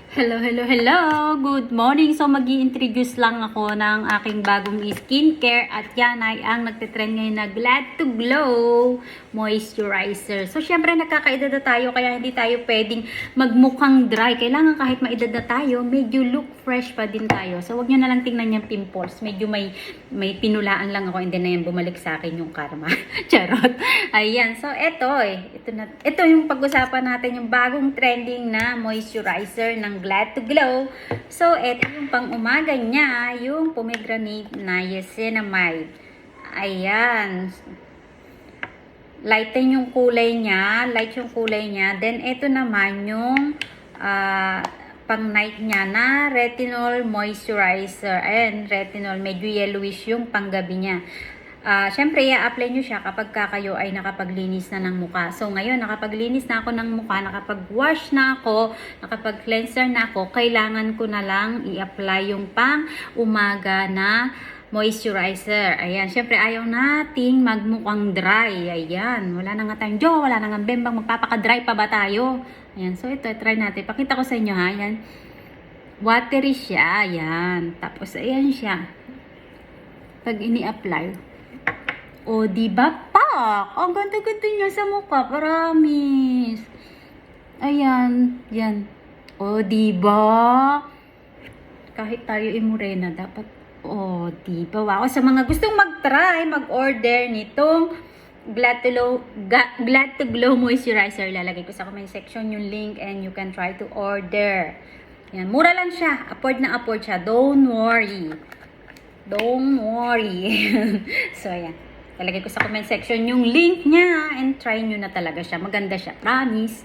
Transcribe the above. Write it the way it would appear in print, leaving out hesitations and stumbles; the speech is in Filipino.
Hello, hello, hello! Good morning! So, mag-i-introduce lang ako ng aking bagong skincare at yan ay ang nagtitrend ngayon na Glad to Glow Moisturizer. So, syempre nagkakaedad na tayo kaya hindi tayo pwedeng magmukhang dry. Kailangan kahit maedad na tayo, medyo look fresh pa din tayo. So, wag nyo na lang tingnan yung pimples. Medyo may pinulaan lang ako and then na yan bumalik sa akin yung karma. Charot! Ayan. So, ito yung pag-usapan natin yung bagong trending na moisturizer ng Glad to Glow. So, ito yung pang-umaga niya, yung pomegranate niacinamide. Ayan. Lighten yung kulay niya. Light yung kulay niya. Then, ito naman yung pang-night niya na retinol moisturizer. Ayan, retinol. Medyo yellowish yung panggabi niya. Syempre, i-apply nyo siya kapag kayo ay nakapaglinis na ng mukha. So, ngayon, nakapaglinis na ako ng mukha, nakapag-wash na ako, nakapag-cleanser na ako, kailangan ko na lang i-apply yung pang-umaga na moisturizer. Ayan, syempre, ayaw nating magmukhang dry. Ayan, wala na nga tayong jowa, wala na nga bembang, magpapaka-dry pa ba tayo? Ayan, so ito, try natin. Pakita ko sa inyo, ha? Ayan, watery siya. Ayan, tapos, ayan siya. Pag ini-apply, o, diba, pak? Ang ganda-ganda niya sa mukha. Promise. Ayan. Yan. O, diba? Kahit tayo morena, dapat, o, diba? Wow. Sa mga gustong mag-try, mag-order nitong Glad to Glow Moisturizer. Lalagay ko sa comment section yung link and you can try to order. Yan. Mura lang siya. Afford na afford siya. Don't worry. Don't worry. So, ayan. Talagay ko sa comment section yung link niya and try nyo na talaga siya. Maganda siya. Promise.